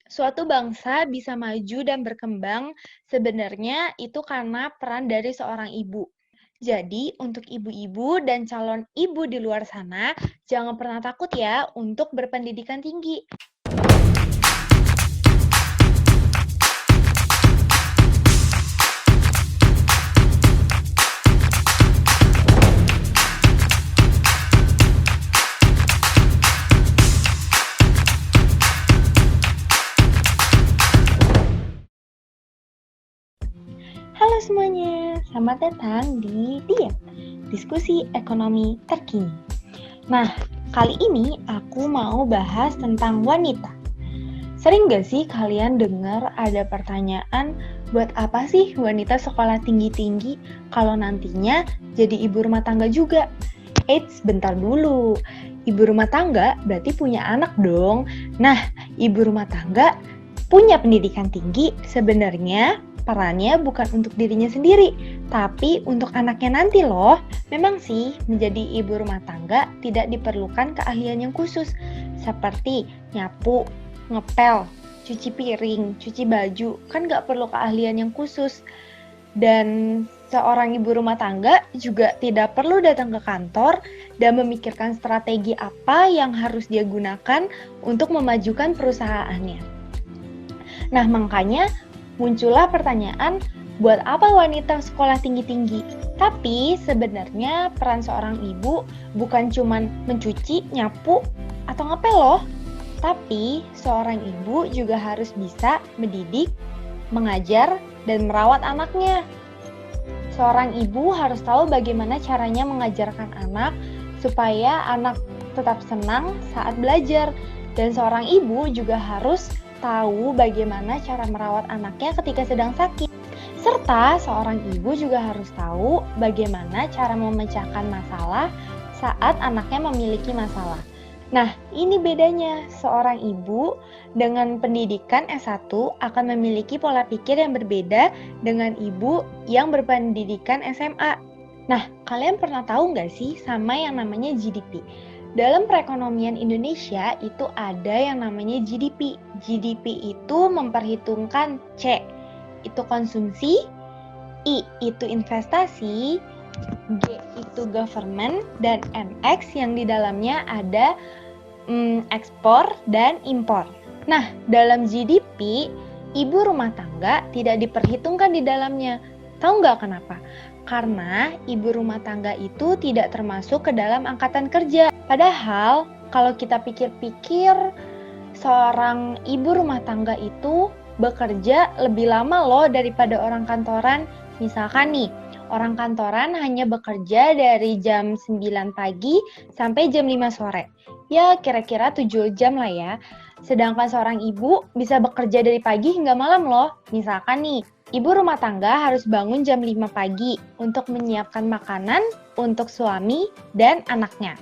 Suatu bangsa bisa maju dan berkembang sebenarnya itu karena peran dari seorang ibu. Jadi, untuk ibu-ibu dan calon ibu di luar sana, jangan pernah takut ya untuk berpendidikan tinggi. Halo semuanya, selamat datang di Diet, diskusi ekonomi terkini. Nah, kali ini aku mau bahas tentang wanita. Sering gak sih kalian dengar ada pertanyaan, buat apa sih wanita sekolah tinggi-tinggi kalau nantinya jadi ibu rumah tangga juga? Eits, bentar dulu. Ibu rumah tangga berarti punya anak dong. Nah, ibu rumah tangga punya pendidikan tinggi sebenarnya perannya bukan untuk dirinya sendiri, tapi untuk anaknya nanti loh. Memang sih, menjadi ibu rumah tangga tidak diperlukan keahlian yang khusus, seperti nyapu, ngepel, cuci piring, cuci baju, kan gak perlu keahlian yang khusus. Dan seorang ibu rumah tangga juga tidak perlu datang ke kantor dan memikirkan strategi apa yang harus dia gunakan untuk memajukan perusahaannya. Nah, makanya muncullah pertanyaan, buat apa wanita sekolah tinggi-tinggi? Tapi sebenarnya peran seorang ibu bukan cuma mencuci, nyapu, atau ngepel loh. Tapi seorang ibu juga harus bisa mendidik, mengajar, dan merawat anaknya. Seorang ibu harus tahu bagaimana caranya mengajarkan anak supaya anak tetap senang saat belajar. Dan seorang ibu juga harus tahu bagaimana cara merawat anaknya ketika sedang sakit. Serta seorang ibu juga harus tahu bagaimana cara memecahkan masalah saat anaknya memiliki masalah. Nah, ini bedanya. Seorang ibu dengan pendidikan S1 akan memiliki pola pikir yang berbeda dengan ibu yang berpendidikan SMA. Nah, kalian pernah tahu nggak sih sama yang namanya GDP? Dalam perekonomian Indonesia itu ada yang namanya GDP. GDP itu memperhitungkan C, itu konsumsi, I itu investasi, G itu government, dan NX yang di dalamnya ada ekspor dan impor. Nah, dalam GDP, ibu rumah tangga tidak diperhitungkan di dalamnya. Tahu nggak kenapa? Karena ibu rumah tangga itu tidak termasuk ke dalam angkatan kerja. Padahal, kalau kita pikir-pikir, seorang ibu rumah tangga itu bekerja lebih lama loh daripada orang kantoran. Misalkan nih, orang kantoran hanya bekerja dari jam 9 pagi sampai jam 5 sore. Ya, kira-kira 7 jam lah ya. Sedangkan seorang ibu bisa bekerja dari pagi hingga malam loh. Misalkan nih, ibu rumah tangga harus bangun jam 5 pagi untuk menyiapkan makanan untuk suami dan anaknya.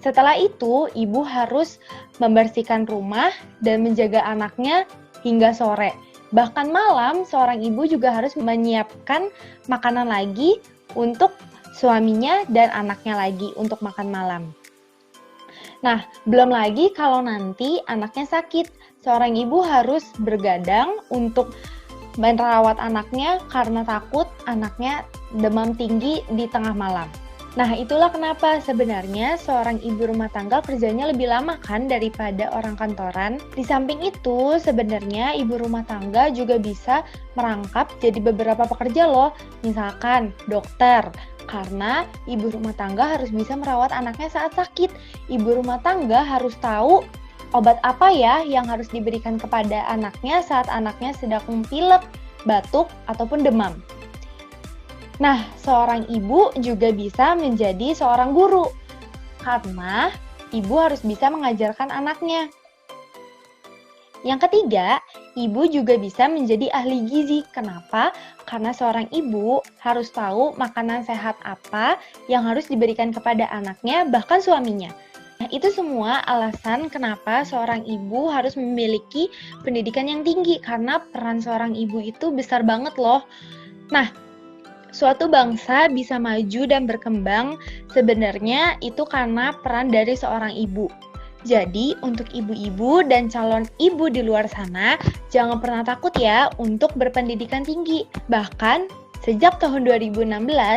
Setelah itu, ibu harus membersihkan rumah dan menjaga anaknya hingga sore. Bahkan malam, seorang ibu juga harus menyiapkan makanan lagi untuk suaminya dan anaknya lagi untuk makan malam. Nah, belum lagi kalau nanti anaknya sakit, seorang ibu harus bergadang untuk merawat anaknya karena takut anaknya demam tinggi di tengah malam. Nah, itulah kenapa sebenarnya seorang ibu rumah tangga kerjanya lebih lama kan daripada orang kantoran. Di samping itu, sebenarnya ibu rumah tangga juga bisa merangkap jadi beberapa pekerja loh. Misalkan dokter, karena ibu rumah tangga harus bisa merawat anaknya saat sakit. Ibu rumah tangga harus tahu obat apa ya yang harus diberikan kepada anaknya saat anaknya sedang pilek, batuk, ataupun demam. Nah, seorang ibu juga bisa menjadi seorang guru, karena ibu harus bisa mengajarkan anaknya. Yang ketiga, ibu juga bisa menjadi ahli gizi. Kenapa? Karena seorang ibu harus tahu makanan sehat apa yang harus diberikan kepada anaknya, bahkan suaminya. Nah, itu semua alasan kenapa seorang ibu harus memiliki pendidikan yang tinggi, karena peran seorang ibu itu besar banget loh. Nah, suatu bangsa bisa maju dan berkembang sebenarnya itu karena peran dari seorang ibu. Jadi, untuk ibu-ibu dan calon ibu di luar sana, jangan pernah takut ya untuk berpendidikan tinggi. Bahkan, sejak tahun 2016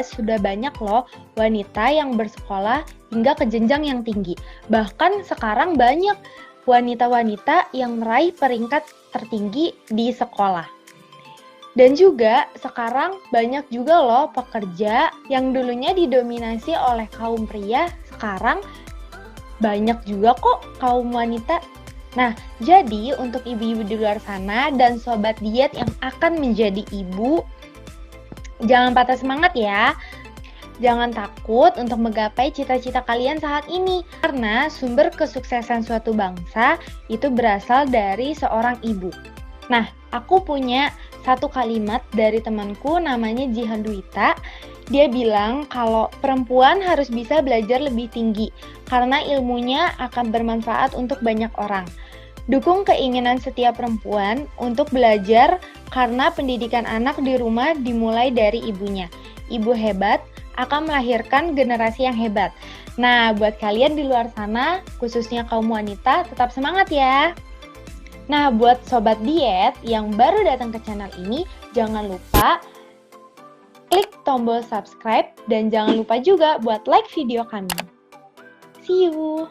sudah banyak loh wanita yang bersekolah hingga ke jenjang yang tinggi. Bahkan sekarang banyak wanita-wanita yang meraih peringkat tertinggi di sekolah. Dan juga sekarang banyak juga loh pekerja yang dulunya didominasi oleh kaum pria, sekarang banyak juga kok kaum wanita. Nah, jadi untuk ibu-ibu di luar sana dan sobat diet yang akan menjadi ibu, jangan patah semangat ya. Jangan takut untuk menggapai cita-cita kalian saat ini, karena sumber kesuksesan suatu bangsa itu berasal dari seorang ibu. Nah, aku punya satu kalimat dari temanku namanya Jihan Duita. Dia bilang kalau perempuan harus bisa belajar lebih tinggi karena ilmunya akan bermanfaat untuk banyak orang. Dukung keinginan setiap perempuan untuk belajar karena pendidikan anak di rumah dimulai dari ibunya. Ibu hebat akan melahirkan generasi yang hebat. Nah, buat kalian di luar sana, khususnya kaum wanita, tetap semangat ya! Nah, buat sobat diet yang baru datang ke channel ini, jangan lupa klik tombol subscribe dan jangan lupa juga buat like video kami. See you!